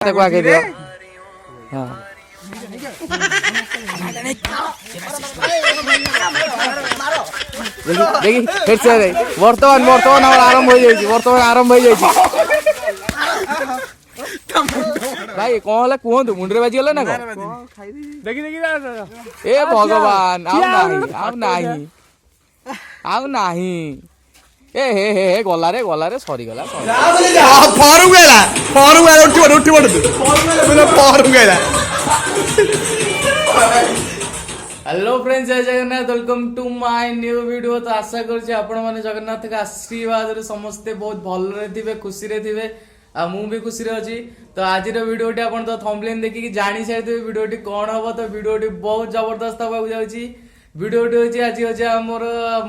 को आगे दियो हां देखी फिर से वर्तमान वर्तमान आरंभ हो जाई वर्तमान आरंभ हो जाई भाई कौन हला कहंतु मुंडरे बाजी गला ना को देखी देखी ए भगवान आउ नाही ए हे गला रे सरी गला फॉर्म गेला उठी पड़ फॉर्म गेला हेलो फ्रेंड्स जय Jagannath welcome to my new video. तो आशा करछि आपण माने जगन्नाथ के आशीर्वाद रे समस्ते बहुत भल रे थिबे खुशी रे थिबे आ मु भी खुशी रे अछि। तो आज रो वीडियोटी आपण तो थंबनेल देखि कि जानि साइथिबे वीडियोटी कोन हबो। तो वीडियोटी बहुत जबरदस्त होबा जाउछि। वीडियोटी होछि आज होछि हमर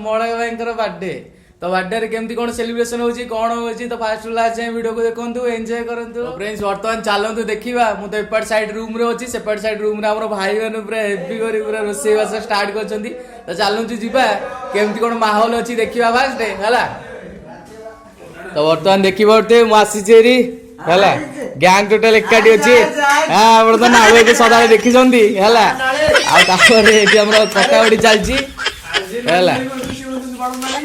मळय भाईकर बर्थडे। तो बर्थडे रे केमती कोन सेलिब्रेशन होछि कोन होछि तो फास्ट लास्ट जाय वीडियो को देखंतु एन्जॉय करंतु। फ्रेंड्स वर्तमान चालंतु देखिबा मु तो एपट साइड रूम रे अछि सेपट साइड रूम रे हमर भाई माने पूरा हेवी करी पूरा रोसे वास स्टार्ट करछंती। तो चालंतु जिबा केमती कोन माहौल अछि देखिबा फास्ट हला। तो वर्तमान देखिबोते मु आसी जेरी हला गैंग टोटल एकाडी अछि। हां वर्तमान आवे के सदा देखि जंदी हला आ तापर एटी हमर पकावडी चलची हला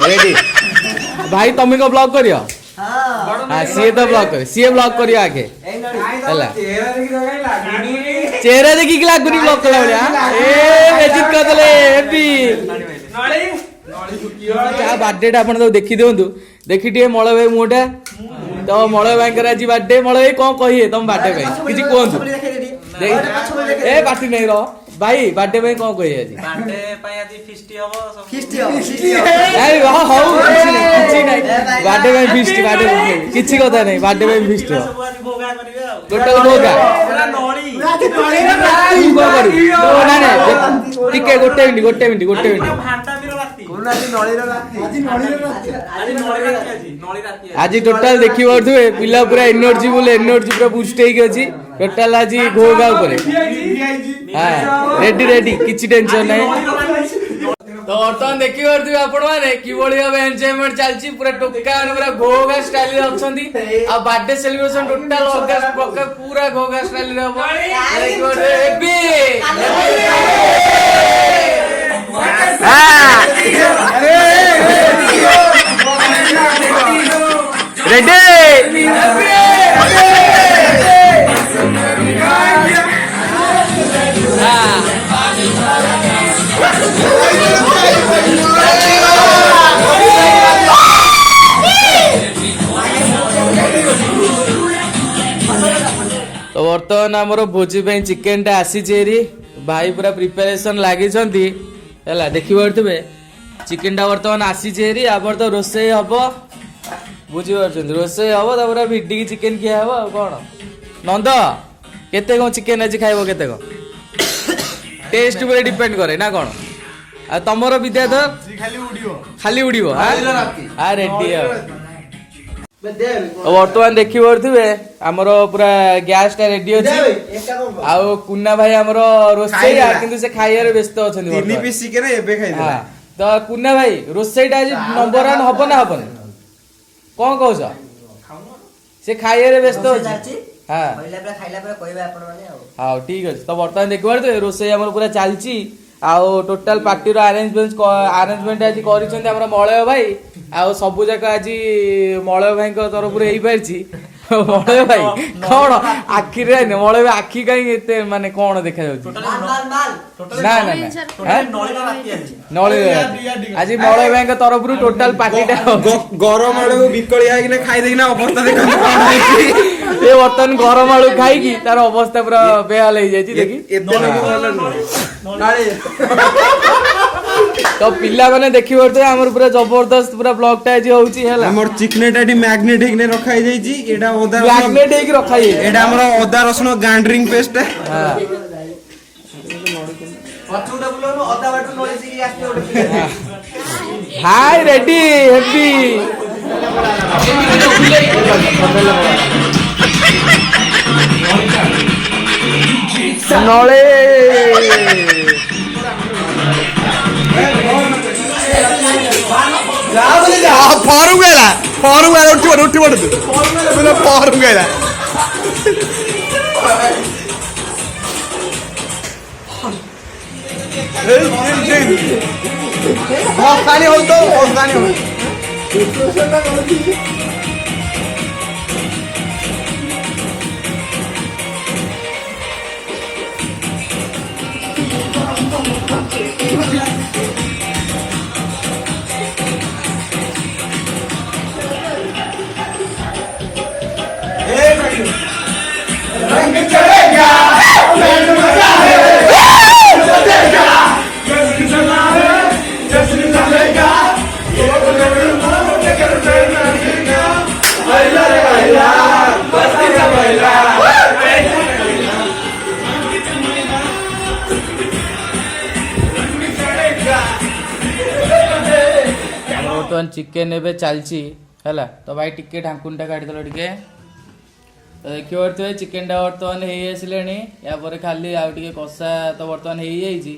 रेडी भाई तुम को ब्लॉग करियो हां सी तो ब्लॉग कर सी ब्लॉग करियो आगे हला चेहरा देखि कि लागुनी ब्लॉग कला बलिया ए बेजित कर देले हैप्पी क्या बर्थडे टा अपन तो देखि देउंतु देखि टिए मळे भाई मोटा तो मळे भाई कर आज बर्थडे मळे भाई कोन कहिए तुम बर्थडे भाई किछि कोंतु ए पार्टी नहीं रो भाई बर्थडे में कौन कही आज बर्थडे पय आज फिस्टी हबो फिस्टी ए हां हाउ किछि नहीं बर्थडे में फिस्टी बर्थडे किछि कथा नहीं बर्थडे में फिस्टी सब आज भोगा करिवे आ टोटल भोगा पूरा नळी तू को करू ना ना टिके गोटे मिनिट भांटा बिरो राती कोन आज नळी रो राती आज टोटल देखि परथुए पिला पूरा एनर्जी पूरा बूस्ट हेक अछि टोटल आज घोगा ऊपर हां रेडी किछि टेंशन नहीं। तो वर्तमान देखि परथुए आपण माने कि बळी अब एन्जॉयमेंट चलची पूरा टोका पूरा घोगा स्टाइल रे अछंती आ बर्थडे सेलिब्रेशन टोटल ऑगस्ट पक्का पूरा घोगा स्टाइल रे हबो हैप्पी रेडी तो वर्तमान आमर भोजी पे चिकेन टा आसी चेरी भाई पूरा प्रिपरेशन लगी है देखी पारे चिकेन टा वर्तमान आसी चेरी आपर तो रोसे हम बुझीपार रोसे हम तापर भिडी चिकेन किया हम कौन नंद केते कौन चिकेन आज खाइब केते कौन टेस्ट पर डिपेंड करे ना कौन आ तमरो विद्याधर खाली उड़िबो हां रेडी वर्तमान देखी पारे आमर पूरा गैस टा रेडी अछि आउ कुन्ना भाई आमर रोसैया किंतु से खाइयारे व्यस्त अछन तीन पीस चिकेन एबे खाइ हां तो कुन्ना भाई रोसैटा आज नंबर 1 हबो ना हबन कोन कहउछ से खाइयारे व्यस्त अछि हां पहिला पूरा खाइला पूरा कहबे आपण माने आ हां ठीक अछि। तो वर्तमान देखि पारे रोसै आमर पूरा चलची आउ टोटल पार्टी रो अरेंजमेंट आज करिसंते हमर मळय भाई आउ सबु जाक आज मळय भाई को तरफ रे एई परछि मळय भाई कोन आखि रे मळय भाई आखि काई एते माने कोन देखा जाउछि ना ना ना नळी आज मळय भाई को तरफ रू टोटल पार्टी टा गरम आलू बिकळी आइने खाइ देना अवस्था देख ए वर्तन गरम आलू खाई की तार अवस्था पूरा बेहाल हो जाई देखि तो पिला माने देखि परते हमर पूरा जबरदस्त पूरा ब्लॉग टा जे होउची हैला हमर चिकनेट एडी मैग्नेटिक ने रखाई जाई छी एडा ओदा मैग्नेट हेक रखाई एडा हमर ओदा रसुन ग्राइंडिंग पेस्ट हां पछुडा बुलो अदा बाटू नळी सिकी आस्ते ओडे हाय रेडी हैप्पी नळे फॉर्म गेला उठी पड़ फॉर्म गेला ମଶାଣି ହଉ ତ ମଶାଣି ହଉ बर्तमान चिकेन एबे चलची हैला तो भाई टिके ढांकुन टा काटी दलो टिके तो देखियो बर्तमान चिकेन टा बर्तमान हे आसिलेनी या परे खाली आ टिके कसा तो बर्तमान हे जाईची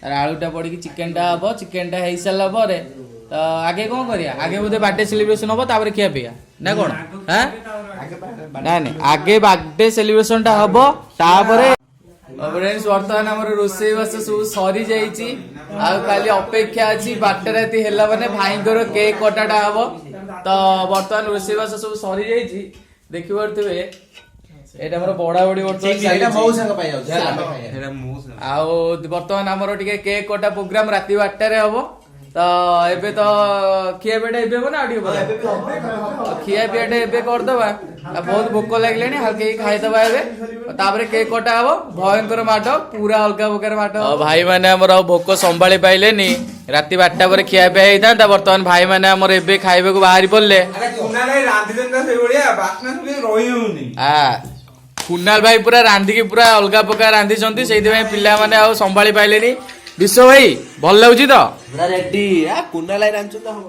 आर आलू टा पड़ी चिकेन टा हबो चिकेन टा हे साला परे तो आगे कोन करिया आगे बोधे बर्थडे सेलिब्रेशन हबो तापर खिया पिया ना कोन हां ना नहीं आगे बर्थडे सेलिब्रेशन टा हबो तापरे फ्रेंड्स बर्तमान हमर रोसई बास सब सरी जाईची आ खाली अपेक्षा अछि बारटा राती हेला माने भाईଙ୍କର केक कटाटा हबो तो बर्तमान रोसई बास सब सरी जाईची देखि परथिबे एटा हमर बडा बडी बर्तमान एटा मौ संग पाइ जाउ ଏଇଟା ମୁଁ ଆଉ ବର୍ତ୍ତମାନ ଆମର ଟିକେ କେକ୍ କଟା ପ୍ରୋଗ୍ରାମ ରାତି 8ଟା ରେ ହବ ତ ଏବେ ତ ଖିଆ ପିଆଟା ଏବେ ହବ ନା ଆଉ ଟିକେ ପରେ ଖିଆ ପିଆଟା ଏବେ କରିଦବା ଆଉ ବହୁତ ଭୋକ ଲାଗିଲାଣି ହାଲକା ଖାଇଦବା ଏବେ ତାପରେ କେକ୍ କଟା ହବ ଭୟଙ୍କର ମାଡ ପୁରା ଅଲଗା ପ୍ରକାର ମାଡ ଭାଇ ମାନେ ଆମର ଭୋକ ସମ୍ଭାଳି ପାଇଲେନି ରାତି 8ଟା ପରେ ଖିଆ ପିଆ ହେଇଥାନ୍ତା ବର୍ତ୍ତମାନ ଭାଇ ମାନେ ଆମର ଏବେ ଖାଇବାକୁ ବାହାରି ପଡିଲେ ରାନ୍ଧିଦେନ ନା ସେଇଭଳିଆ ବାସ୍ନା ଶୁଣି ରହି ହଉନି କୁନାଲ ଭାଇ ପୁରା ରାନ୍ଧିକି ପୁରା ଅଲଗା ପ୍ରକାର ରାନ୍ଧିଛନ୍ତି ସେଇଥିପାଇଁ ପିଲାମାନେ ଆଉ ସମ୍ଭାଳି ପାଇଲେନି ବିଶ୍ୱ ଭାଇ ଭଲ ଲାଗୁଛି ତ ପୁରା ରେଡି କୁନା ଲାଇ ରାଞ୍ଚୁ ତ ହବ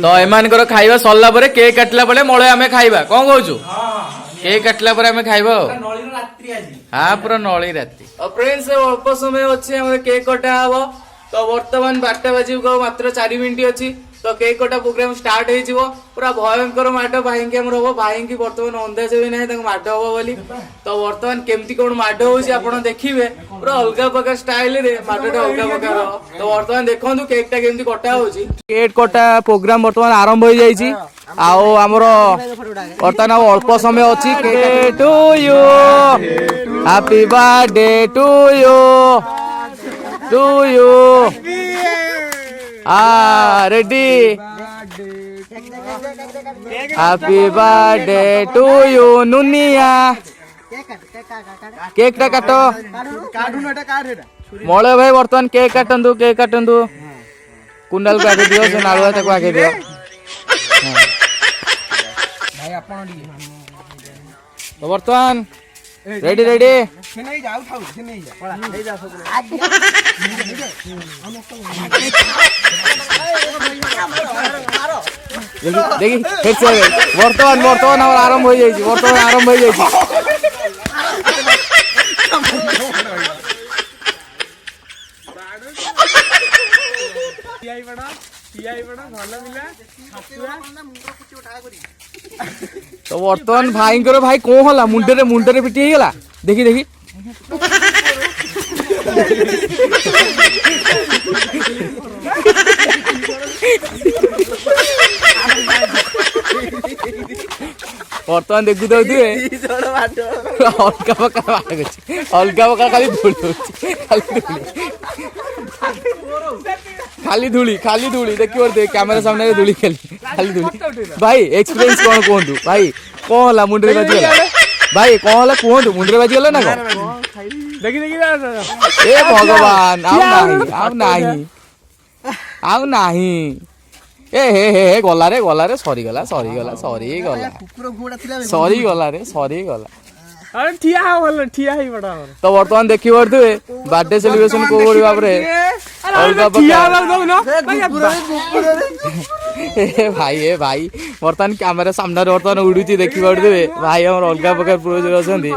ତ ଏମାନଙ୍କର ଖାଇବା ସରିଲା ପରେ କେକ୍ କାଟିଲା ପରେ ମଳେ ଆମେ ଖାଇବା କଣ କହୁଛୁ କେକ୍ କାଟିଲା ପରେ ଆମେ ଖାଇବା ଆଉ ନଳିର ରାତ୍ରି ଆଜି ହଁ ପୁରା ନଳି ରାତି ଆଉ ଫ୍ରେଣ୍ଡସ୍ ଅଳ୍ପ ସମୟ ଅଛି ଆମର କେକ୍ କଟା ହବ ତ ବର୍ତ୍ତମାନ 12ଟା ବାଜିବାକୁ ଆଉ ମାତ୍ର 4 ମିନିଟ୍ ଅଛି तो केक कटा प्रोग्राम स्टार्ट हो पूरा भयंकर माड भाई हम हम भाई बर्तमान अंदाज भी ना माड हम बोली तो बर्तमान केमती कौन माड हो देखिए पूरा अलग प्रकार स्टाइल रे माडटा अलग प्रकार तो बर्तमान देखो केक टा केमती कटा हो केक कटा प्रोग्राम बर्तमान आरंभ हो जाइए आमर बर्तमान अल्प समय अच्छी cake to you happy birthday to you ready happy birthday to you नुनिया केक टा काटो मळे भाई बर्तमान केक काटंदु कुंडल को आगे दियो से नालुआ तक आगे दियो भाई आपण तो बर्तमान रेडी रेडी से नहीं जाऊ थाउ से नहीं जा नहीं जा देखी फिर से बर्तमान हमर आरंभ हो जाई तो बर्तमान भाई भाई कौन हला मुंडरे पिटी गला देखी देखी बर्तमान देखु तो अलग प्रकार खाली धूली देखिए कैमरा सामने धूली खाली धूली भाई एक्सपीरियंस कौन कहतु भाई कौन हला मुंडरे बाजीगला भाई कौन हला कहतु मुंडरे बाजीगला ना देखी देखी ए भगवान आउ नाही ए हे गला रे सरी गला अरे ठिया बड़ा तो बर्तमान देखि परथुए बर्थडे सेलिब्रेशन को बड़ी भाव रे ए भाई बर्तमान कैमरा सामने बर्तमान उड़ुची देखि परथुए भाई हमर अलगा प्रकार प्रोजेक्ट अछंती